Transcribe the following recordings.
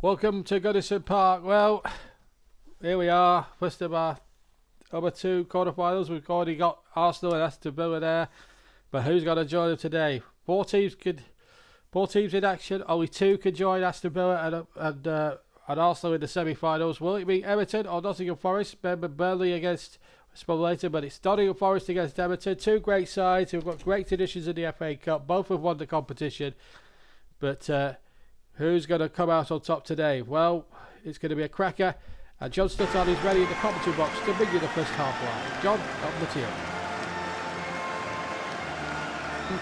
Welcome to Goodison Park. Well, here we are. First of our other two quarterfinals. We've already got Arsenal and Aston Villa there. But who's going to join them today? Four teams in action. Only two could join Aston Villa and Arsenal in the semi-finals. Will it be Everton or Nottingham Forest? Remember Burnley against later, but it's Nottingham Forest against Everton. Two great sides who've got great traditions in the FA Cup. Both have won the competition. But who's going to come out on top today? Well, it's going to be a cracker. And John Stuttard is ready in the commentary box to bring you the first half line. John, over to you.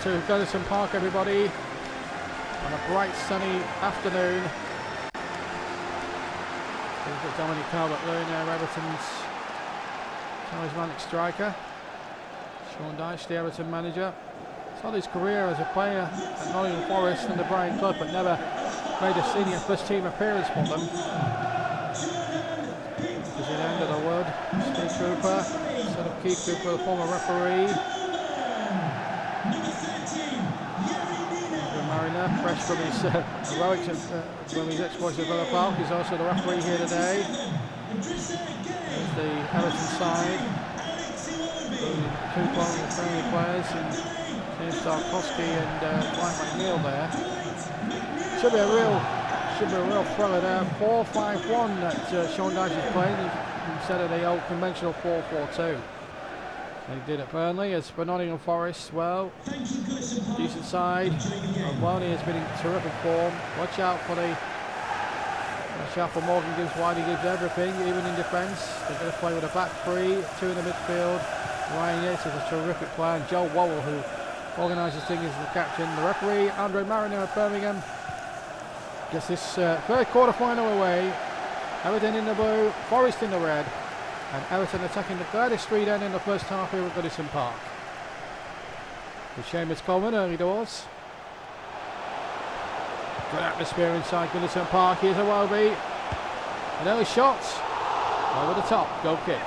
To Goodison Park, everybody, on a bright sunny afternoon. We've got Dominic Calvert-Lewin there, Everton's charismatic striker. Sean Dyche, the Everton manager. Started his career as a player at Nottingham Forest and the Brighton club, but never made a senior first team appearance for them. As it ended a word, Steve Cooper, instead of Keith Cooper, the former referee. Mariner, fresh from his heroics from his exploits at Villa Park, he's also the referee here today. There's the Everton side. Two friendly players, and James Tarkowski and Dwight McNeil there. Should be a real thriller there. 4-5-1 that Sean Dyche is playing instead of the old conventional 4-4-2. They did at Burnley. As for Nottingham Forest, well, decent side. Maloney has been in terrific form. Watch out for Morgan Gibbs White. He gives everything, even in defence. They're going to play with a back three, two in the midfield. Ryan Yates is a terrific player, and Joe Wowell, who organises things, is the captain. The referee, Andre Mariner of Birmingham, gets this third quarter-final away. Everton in the blue, Forest in the red. And Everton attacking the furthest street end in the first half here at Goodison Park. With Seamus Coleman early doors. Good atmosphere inside Goodison Park. Here's a Welby. An early shot. Over the top. Goal kick.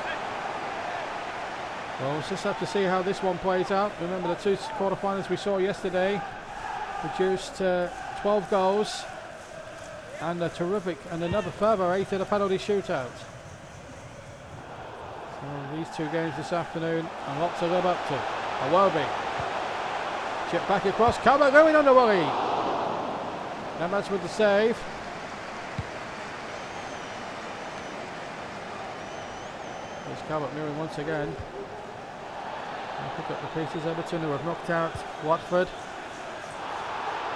Well, we'll just have to see how this one plays out. Remember the two quarterfinals we saw yesterday produced 12 goals. And a terrific, and another further 8 in a penalty shootout. These two games this afternoon, and lots to live up to. A Welby. Chip back across. Calvert going on the volley. And that's with the save. There's Calvert-Lewin once again. They'll pick up the pieces. Everton, who have knocked out Watford,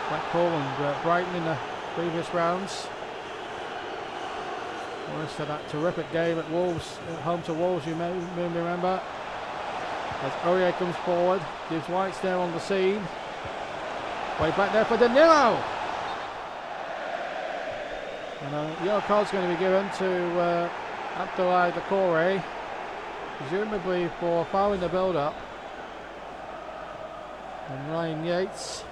Blackpool and Brighton in the previous rounds. To that terrific game at Wolves, at home to Wolves, you may remember. As Aurier comes forward, gives White's there on the scene. Way back there for Danilo. And a yellow card's going to be given to Abdoulaye Doucouré, presumably for fouling the build-up. And Ryan Yates.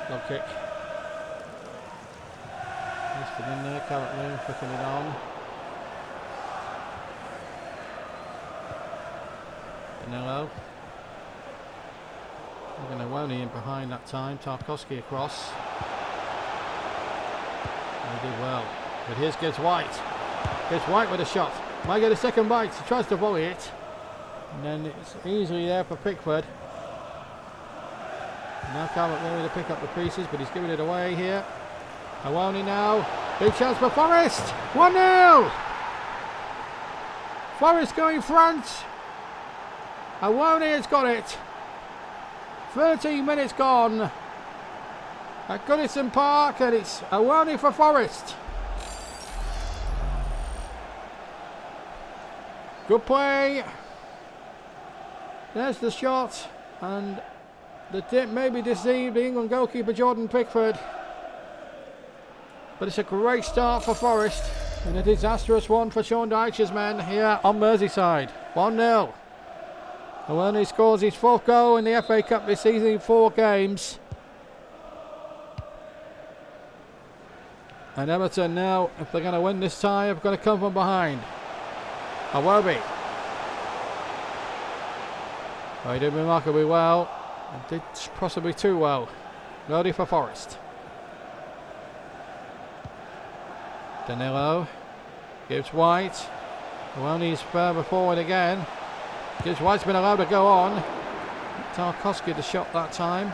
Low kick. Missed it in there, Calvert-Lewin flicking it on. Danilo. We're going to Woney in behind that time. Tarkowski across. And he did well. But here's Gibbs White. Gibbs White with a shot. Might get a second bite. He tries to volley it. And then it's easily there for Pickford. Now Calvert-Lewin to pick up the pieces, but he's giving it away here. Awani now. Big chance for Forest. 1-0. Forest going front. Awani has got it. 13 minutes gone at Goodison Park, and it's Awani for Forest. Good play. There's the shot, and the tip may be deceived the England goalkeeper Jordan Pickford. But it's a great start for Forest, and a disastrous one for Sean Dyche's men here on Merseyside. 1-0. Awani scores his fourth goal in the FA Cup this season in 4 games. And Everton now, if they're going to win this time, have got to come from behind. Awobi. Oh, he did remarkably well. And did possibly too well. Ready for Forest. Danilo. Gives White. Awoni's further forward again. Gives White's been allowed to go on. Tarkowski the shot that time.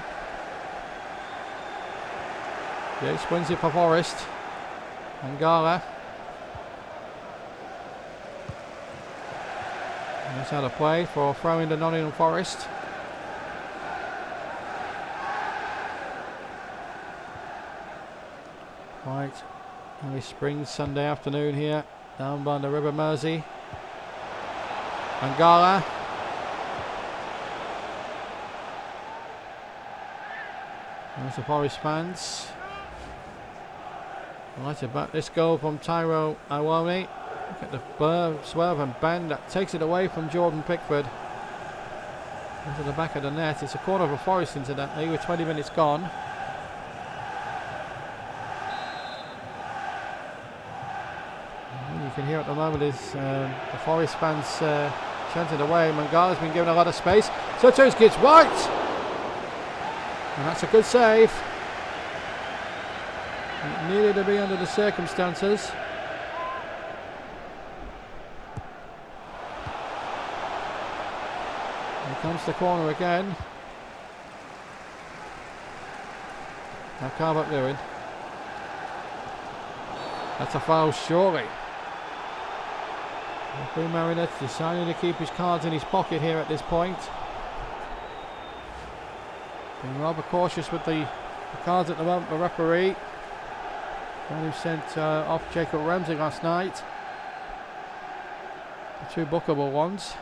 Yates wins it for Forest. Angala. That's how to play for a throw into Nottingham Forest. Right, early spring Sunday afternoon here, down by the River Mersey. Angala. There's the Forest fans. Right about this goal from Tyrone Awoni. Look at the swerve and bend that takes it away from Jordan Pickford. Into the back of the net. It's a corner for Forest incidentally with 20 minutes gone. You can hear at the moment is the Forest fans chanting away. Mangala's been given a lot of space. So too gets White. And that's a good save. It needed to be under the circumstances. Here comes the corner again. Now Calvert-Lewin. That's a foul surely. Referee Marinette deciding to keep his cards in his pocket here at this point. Being rather cautious with the cards at the moment, the referee. Who sent off Jacob Ramsey last night. The two bookable ones.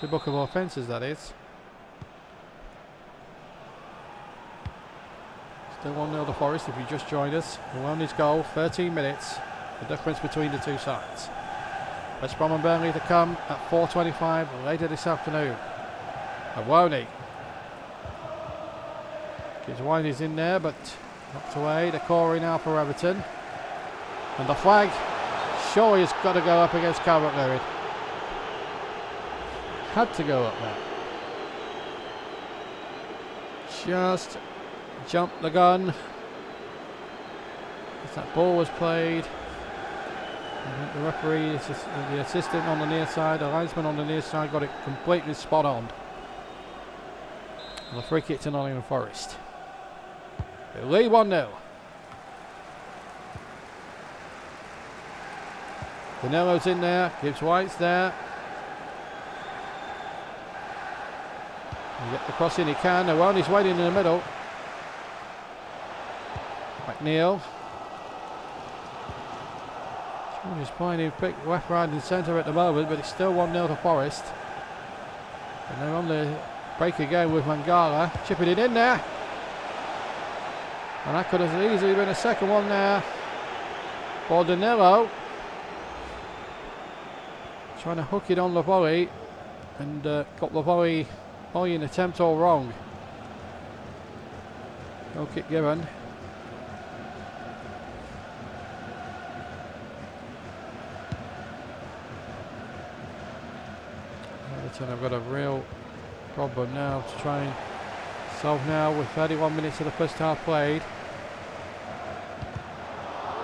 Two bookable offences, that is. Still 1-0 to Forest if you just joined us. Awoni's goal, 13 minutes. The difference between the two sides. West Brom and Burnley to come at 4:25 later this afternoon. Awoni. Gives White is in there, but knocked away. The Corey now for Everton. And the flag surely has got to go up against Calvert-Lewin. Had to go up there. Just jumped the gun. As that ball was played. The referee, the assistant on the near side, the linesman on the near side got it completely spot on. And the free kick to Nottingham Forest. They lead 1-0. Danilo's in there, gives White's there. You get the cross in, he can. Awoni's waiting in the middle. McNeil. He's playing pick left, right and centre at the moment, but it's still 1-0 to Forest. And they're on the break again with Mangala. Chipping it in there. And that could have easily been a second one there for Danilo. Trying to hook it on the volley. And got the volley in attempt all wrong. No kick given. Everton have got a real problem now to try and solve now with 31 minutes of the first half played.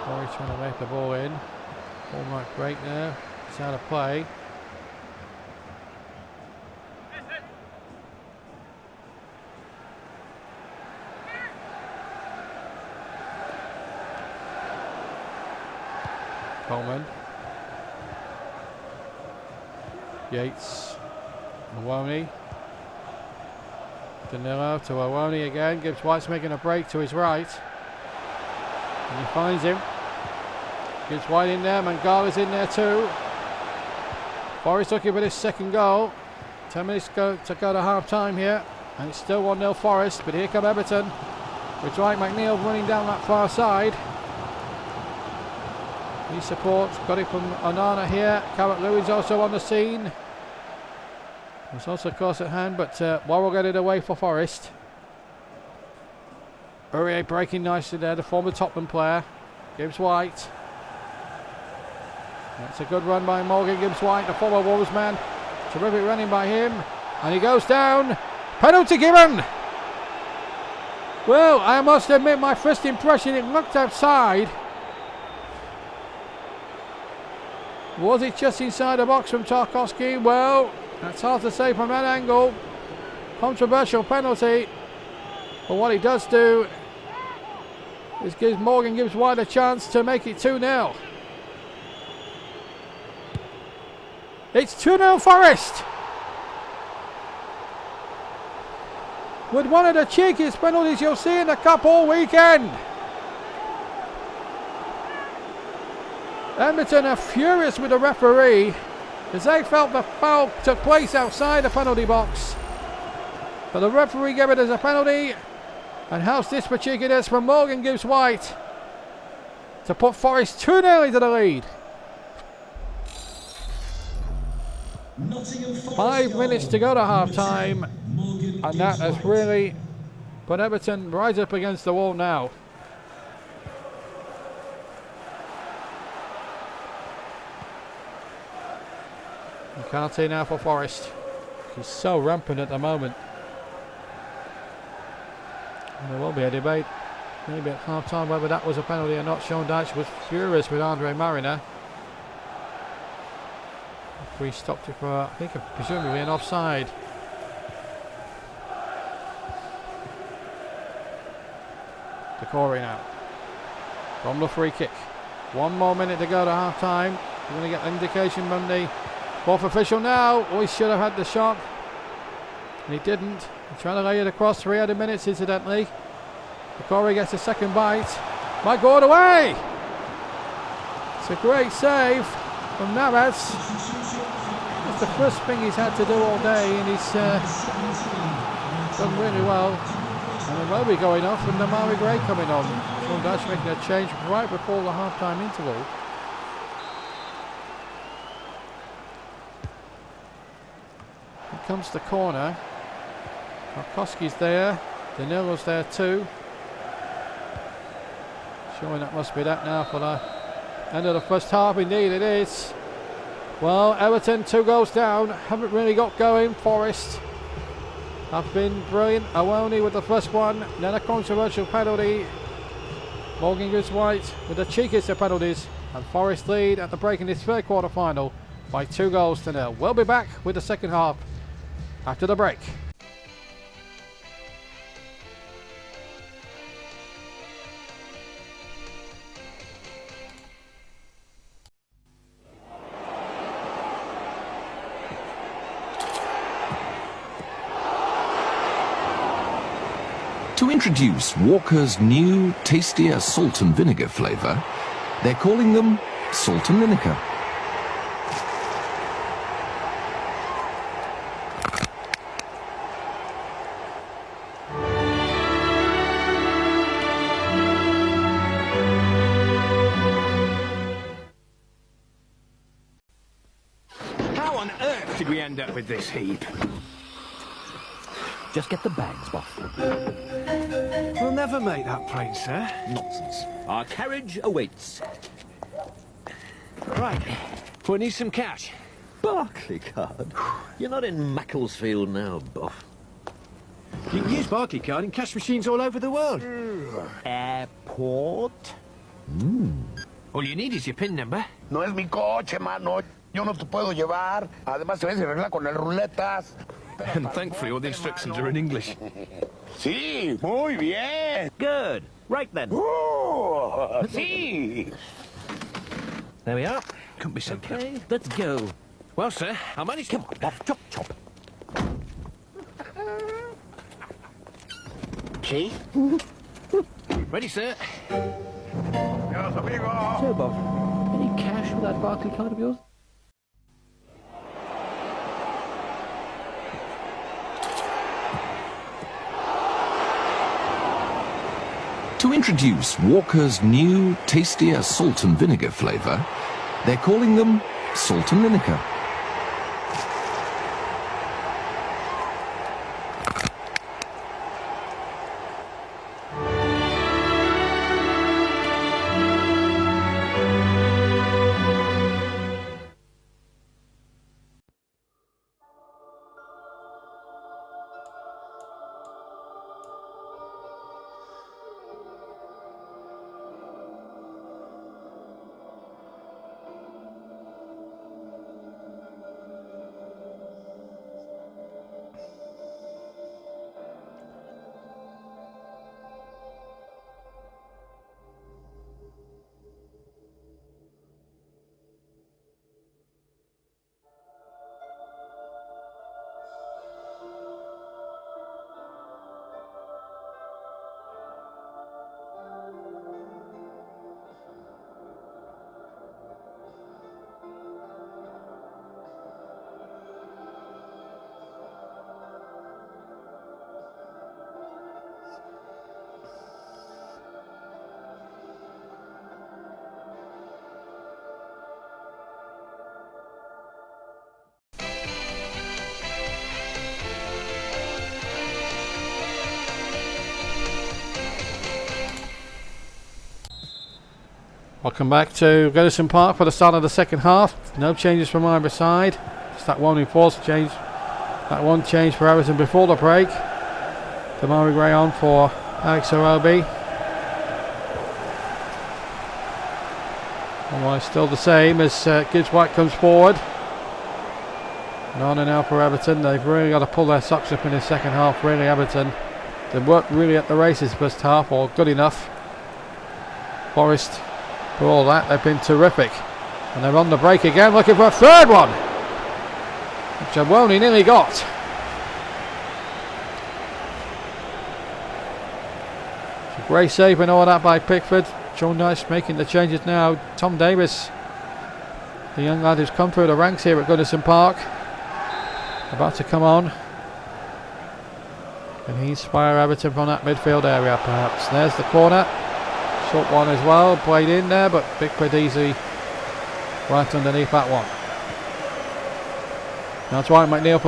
Corey trying to make the ball in. Ball might break there. It's out of play. Coleman. Yates. Awoni. Danilo to Awoni again. Gibbs White's making a break to his right. And he finds him. Gibbs White in there. Mangala's in there too. Forest looking for his second goal. 10 minutes to go to half time here. And it's still 1-0 Forest. But here come Everton. With Dwight McNeil running down that far side. He supports. Got it from Onana here. Calvert-Lewin's also on the scene. It's also close at hand, but Worrell got it away for Forest. Aurier breaking nicely there, the former Tottenham player. Gibbs-White. That's a good run by Morgan Gibbs-White, the former Wolves man. Terrific running by him. And he goes down. Penalty given. Well, I must admit my first impression, it looked outside. Was it just inside the box from Tarkowski? Well, that's hard to say from that angle. Controversial penalty. But what he does do is gives Morgan Gibbs-White a chance to make it 2-0. It's 2-0 Forest. With one of the cheekiest penalties you'll see in the cup all weekend. Everton are furious with the referee as they felt the foul took place outside the penalty box. But the referee gave it as a penalty, and how's this for cheekiness from Morgan Gibbs-White to put Forest 2-0 into the lead. 5 minutes to go to half time, and that has really put Everton right up against the wall now. You can't see now for Forest. He's so rampant at the moment. And there will be a debate, maybe at half time, whether that was a penalty or not. Sean Dyche was furious with Andre Mariner. He stopped it for, I think, presumably an offside. Decore now from the free kick. 1 more minute to go to half time. We're going to get an indication from the fourth official now. Oh, he should have had the shot, and he didn't. He's trying to lay it across 300 minutes, incidentally. Decore gets a second bite. Might go all the way. It's a great save from Navas. It's the first thing he's had to do all day, and he's done really well. And the Welby going off, and Damari Gray coming on. Sean Dyche making a change right before the half-time interval. Here comes the corner. Tarkowski's there. Danilo's there too. Showing that must be that now for the end of the first half. Indeed it is. Well, Everton 2 goals down. Haven't really got going. Forest have been brilliant. Awoni with the first one. Then a controversial penalty. Morgan Gibbs-White with the cheekiest of penalties. And Forest lead at the break in this third quarter final by 2-0. We'll be back with the second half after the break. To introduce Walker's new, tastier salt and vinegar flavour, they're calling them Salt and Vinegar. How on earth did we end up with this heap? Just get the bags, Boff. We'll never make that plane, sir. Nonsense. Our carriage awaits. Right. We need some cash. Barclaycard? You're not in Macclesfield now, Boff. You can use Barclaycard in cash machines all over the world. Airport? All you need is your PIN number. No es mi coche, mano. Yo no te puedo llevar. Además, te ves a arreglar con el ruletas. And thankfully all the instructions are in English. Sí, muy bien. Good. Right then. Sí. There we are. Couldn't be simpler. Okay, let's go. Well, sir, I managed to... Come on, Boff. Chop, chop. Sí. Ready, sir. Adiós, amigo. So, Boff, any cash for that Barclaycard of yours? To introduce Walker's new, tastier salt and vinegar flavour, they're calling them Salt and Vinegar. Welcome back to Goodison Park for the start of the second half. No changes from either side. Just that one enforced change. That one change for Everton before the break. Damari Gray on for Alex Arobi. Otherwise still the same as Gibbs White comes forward. On and now for Everton. They've really got to pull their socks up in the second half, really, Everton. They've worked really at the races first half, or good enough. Forest, for all that, they've been terrific. And they're on the break again, looking for a third one, which Awoni nearly got. It's a great save and all that by Pickford. John Nice making the changes now. Tom Davis, the young lad who's come through the ranks here at Goodison Park, about to come on. Can he inspire Everton from that midfield area perhaps? There's the corner. Short one as well, played in there, but Pickford easy right underneath that one. Now Dwight McNeil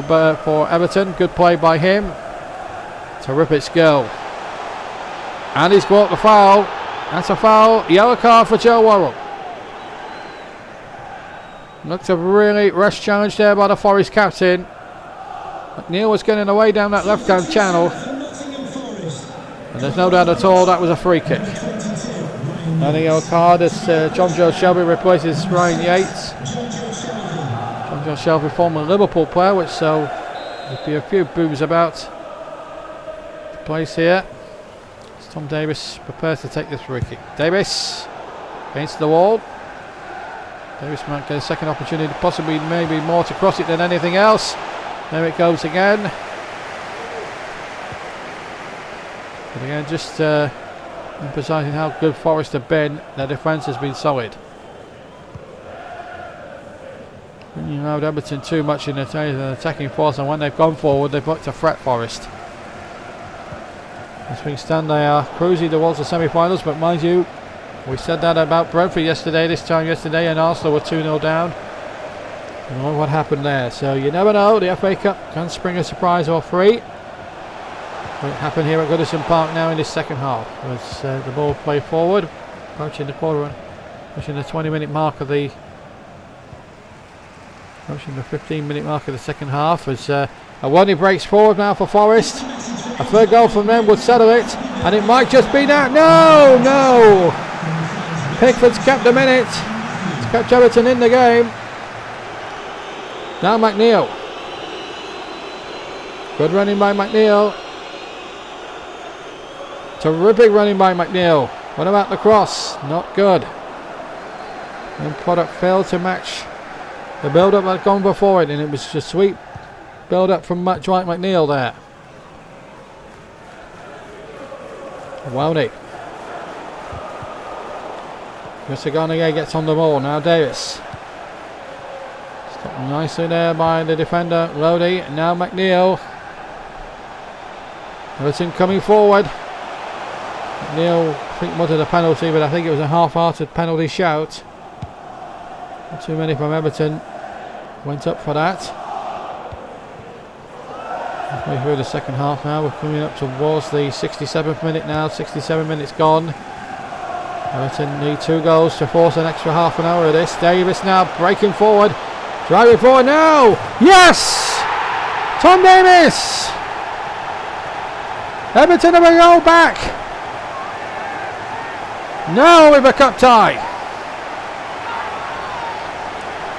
for Everton. Good play by him. Terrific skill. And he's caught the foul. That's a foul. Yellow card for Joe Worrell. Looked a really rash challenge there by the Forest captain. McNeil was getting away down that left-hand channel. And there's no doubt at all that was a free kick. And a yellow card as John Joe Shelby replaces Ryan Yates. John Joe Shelby, former Liverpool player, which so there'll be a few boos about the place here. As Tom Davis prepares to take this free kick. Davis against the wall. Davis might get a second opportunity, possibly maybe more to cross it than anything else. There it goes again. But again, just emphasising how good Forest have been. Their defence has been solid. When you allowed Everton too much in the attacking force, and when they've gone forward, they've looked to fret Forest. As we stand, they are cruising towards the semi-finals, but mind you, we said that about Brentford this time yesterday, and Arsenal were 2-0 down. And look what happened there. So you never know, the FA Cup can spring a surprise or three. What happened here at Goodison Park now in this second half as the ball played forward, approaching the 20-minute mark of the 15-minute mark of the second half as Awoni breaks forward now for Forest. A third goal from them would settle it, and it might just be that. No! Pickford's kept them in it. It's kept Everton in the game. Now McNeil. Good running by McNeil. Terrific running by McNeil. What about the cross? Not good. And product failed to match the build-up that had gone before it, and it was just sweet build-up from Dwight McNeil there. Awoni. Mr. gets on the ball. Now Davis. Stopped nicely there by the defender, Lodi. Now McNeil. Everton coming forward. McNeil, I think, wanted a penalty, but I think it was a half-hearted penalty shout. Not too many from Everton went up for that. Halfway through the second half now, we're coming up towards the 67th minute now. 67 minutes gone. Everton need 2 goals to force an extra half an hour of this. Davis now breaking forward, driving forward now. Yes! Tom Davis! Everton have a goal back. Now with a cup tie.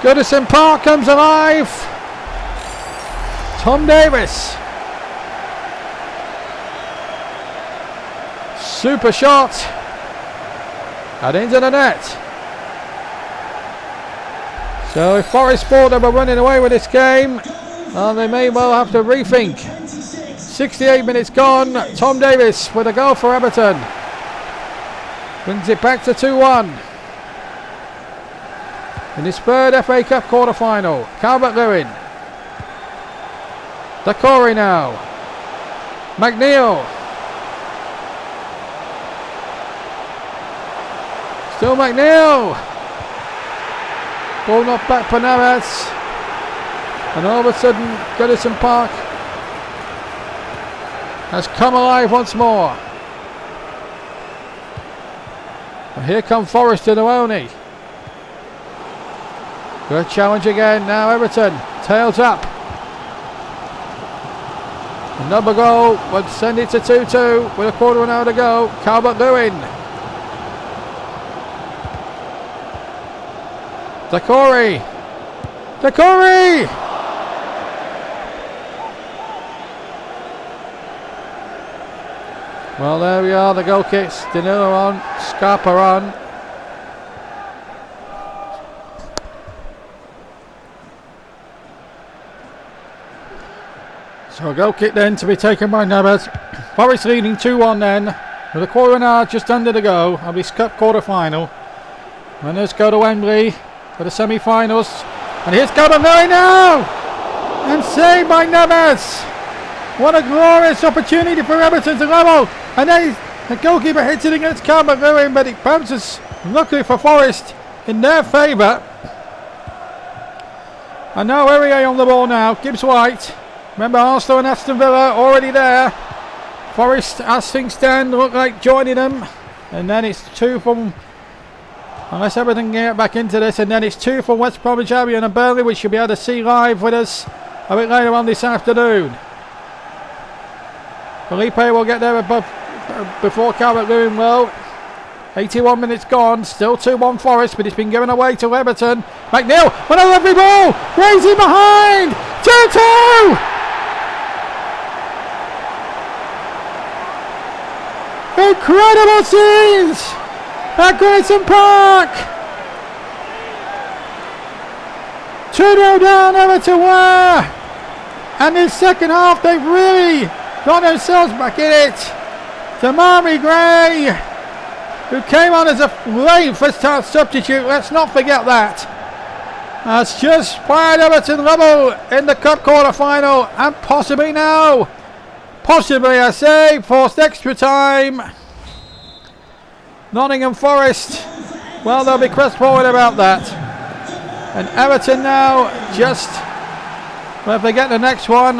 Goodison Park comes alive. Tom Davis. Super shot. And into the net. So if Forest thought they were running away with this game, well, they may well have to rethink. 68 minutes gone. Tom Davis with a goal for Everton. Brings it back to 2-1. In his third FA Cup quarter-final. Calvert-Lewin. Decore now. McNeil. Still McNeil. Ball knocked back for Navas. And all of a sudden, Goodison Park has come alive once more. Here come Forest and Awoni. Good challenge again. Now Everton. Tails up. Another goal would send it to 2-2 with a quarter of an hour to go. Calvert-Lewin. Decore. Well, there we are. The goal kicks. Danilo on. Scarpa on. So a goal kick then to be taken by Neves. Forest leading 2-1 then. With a quarter of an hour just under to go of this cup quarter final. And let's go to Wembley for the semi-finals. And here's Calvert-Lewin now! And saved by Neves! What a glorious opportunity for Everton to level! And then the goalkeeper hits it against Calvert-Lewin, but it bounces, luckily for Forest, in their favour. And now Aurier on the ball now. Gibbs White. Remember Arsenal and Aston Villa already there. Forest, as things stand, look like joining them. And then it's 2 from, unless everything can get back into this, and then it's 2 from West Bromwich Albion and Burnley, which you'll be able to see live with us a bit later on this afternoon. Felipe will get there above, before Calvert-Lewin will. 81 minutes gone, still 2-1 Forest, but it's been given away to Everton. McNeil, what a lovely ball! Raising behind! 2-2! Incredible scenes at Grayson Park! 2-0 down, Everton were! And in the second half, they've really got themselves back in it. Damari Gray, who came on as a late first-half substitute, let's not forget that, has just fired Everton level in the cup quarter-final, and possibly now, I say, forced extra time. Nottingham Forest, well, they'll be crestfallen about that. And Everton now just, well, if they get the next one,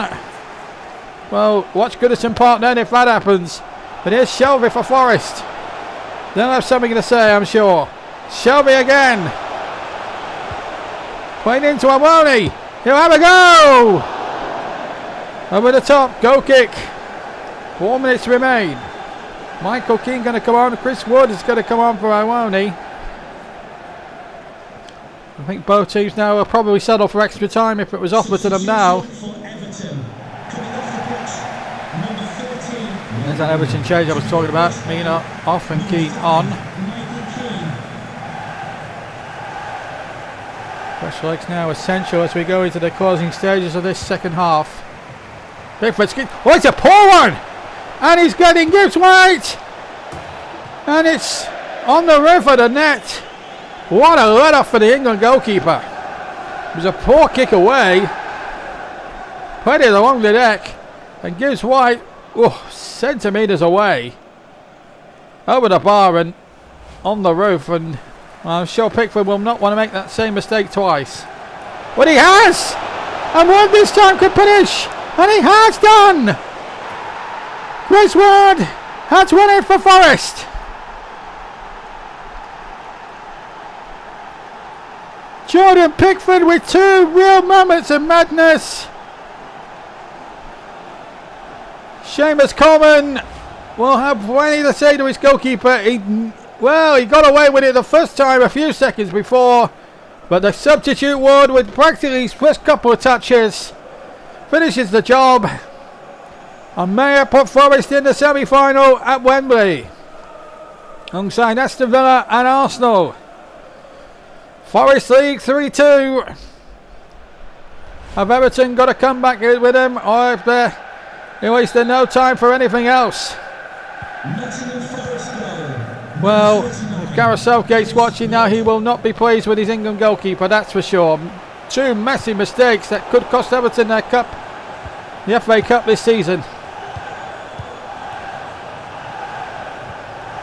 well, watch Goodison Park then if that happens. But here's Shelby for Forest. They'll have something to say, I'm sure. Shelby again. Playing into Awoni. He'll have a go! Over the top, goal kick. 4 minutes remain. Michael Keane going to come on. Chris Wood is going to come on for Awoni. I think both teams now will probably settle for extra time if it was offered to them now. There's that Everton change I was talking about. Mina off and Keane on. Fresh legs now essential as we go into the closing stages of this second half. Pickford's kick. Oh, it's a poor one! And he's getting Gibbs White! And it's on the roof of the net. What a let-off for the England goalkeeper. It was a poor kick away. Played it along the deck. And Gibbs White, centimetres away. Over the bar and on the roof. And I'm sure Pickford will not want to make that same mistake twice. But he has! And Wood this time could finish. And he has done! Chris Wood has won it for Forest. Jordan Pickford with 2 real moments of madness. Seamus Coleman will have plenty to say to his goalkeeper. He got away with it the first time a few seconds before, but the substitute Wood, with practically his first couple of touches, finishes the job. And Mayer put Forest in the semi-final at Wembley alongside Aston Villa and Arsenal. Forest League 3-2. Have Everton got to come back with them, or if they're wasting no time for anything else? Well, if Gareth Southgate's watching now, he will not be pleased with his England goalkeeper, that's for sure. 2 messy mistakes that could cost Everton their cup, the FA Cup this season.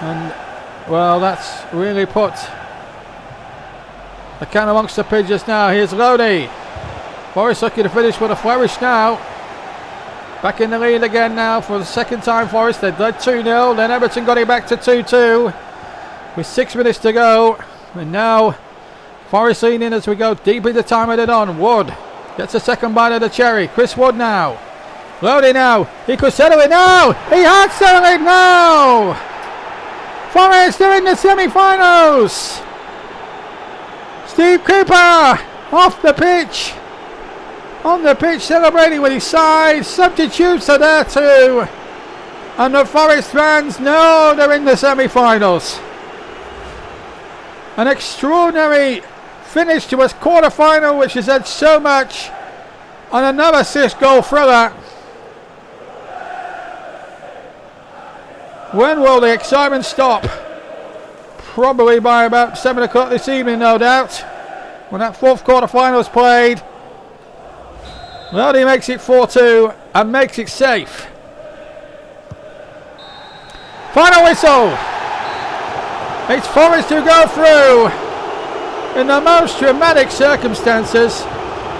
And, well, that's really put the can amongst the pigeons now. Here's Loney. Forest looking to finish with a flourish now. Back in the lead again now for the second time Forest. They'd led 2-0. Then Everton got it back to 2-2. with 6 minutes to go. And now Forest leaning as we go deep into time added on. Wood gets a second bite of the cherry. Chris Wood now. Loading now. He could settle it now. He had settled it now. Forest are in the semi-finals. Steve Cooper off the pitch. On the pitch celebrating with his side. Substitutes are there too. And the Forest fans know they're in the semi-finals. An extraordinary finish to a quarter-final which has had so much. And another 6-goal thriller. When will the excitement stop? Probably by about 7 o'clock this evening, no doubt. When that fourth quarter-final is played. Well, he makes it 4-2 and makes it safe. Final whistle. It's Forest who go through in the most dramatic circumstances.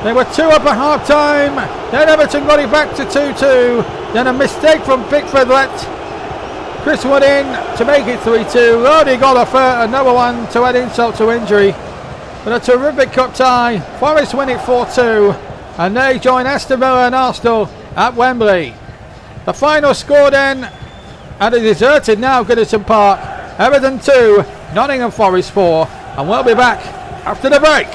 They were 2 up at half time. Then Everton got it back to 2-2. Then a mistake from Pickford let Chris Wood in to make it 3-2. Lodi got another one to add insult to injury. But a terrific cup tie. Forest win it 4-2. And they join Aston Villa and Arsenal at Wembley. The final score then at a deserted now Goodison Park. Everton 2, Nottingham Forest 4. And we'll be back after the break.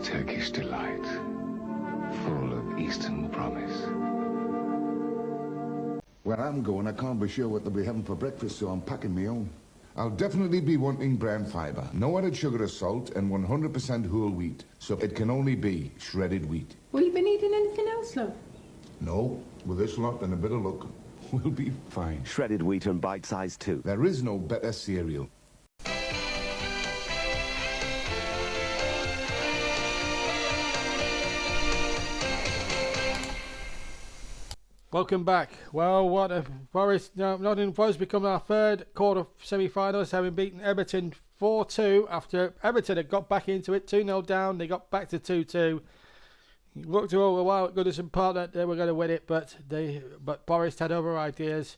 Turkish delight, full of Eastern promise. Where I'm going, I can't be sure what they'll be having for breakfast, so I'm packing my own. I'll definitely be wanting brown fibre, no added sugar or salt, and 100% whole wheat. So it can only be shredded wheat. Will you been eating anything else, love? No, with this lot and a bit of luck, we'll be fine. Shredded wheat and bite size too. There is no better cereal. Welcome back. Well, what if Forest, Nottingham Forest become our third quarter semi-finals, having beaten Everton 4-2 after Everton had got back into it, 2-0 down. They got back to 2-2. Looked all a while at Goodison Park that they were going to win it, but Forest had other ideas.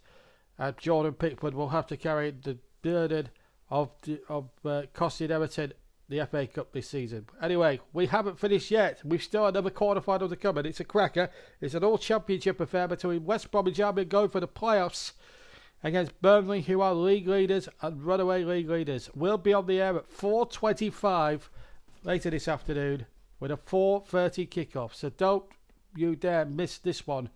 Jordan Pickford will have to carry the burden of costing Everton the FA Cup this season. Anyway, we haven't finished yet. We've still another quarter-final to come, and it's a cracker. It's an all-championship affair between West Bromwich Albion going for the playoffs against Burnley, who are league leaders and runaway league leaders. We'll be on the air at 4:25 later this afternoon with a 4:30 kickoff. So don't you dare miss this one,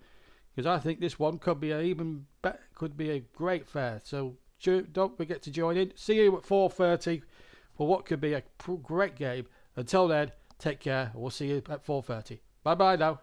because I think this one could be a great fair. So don't forget to join in. See you at 4:30 for what could be a great game. Until then, take care. We'll see you at 4:30. Bye bye now.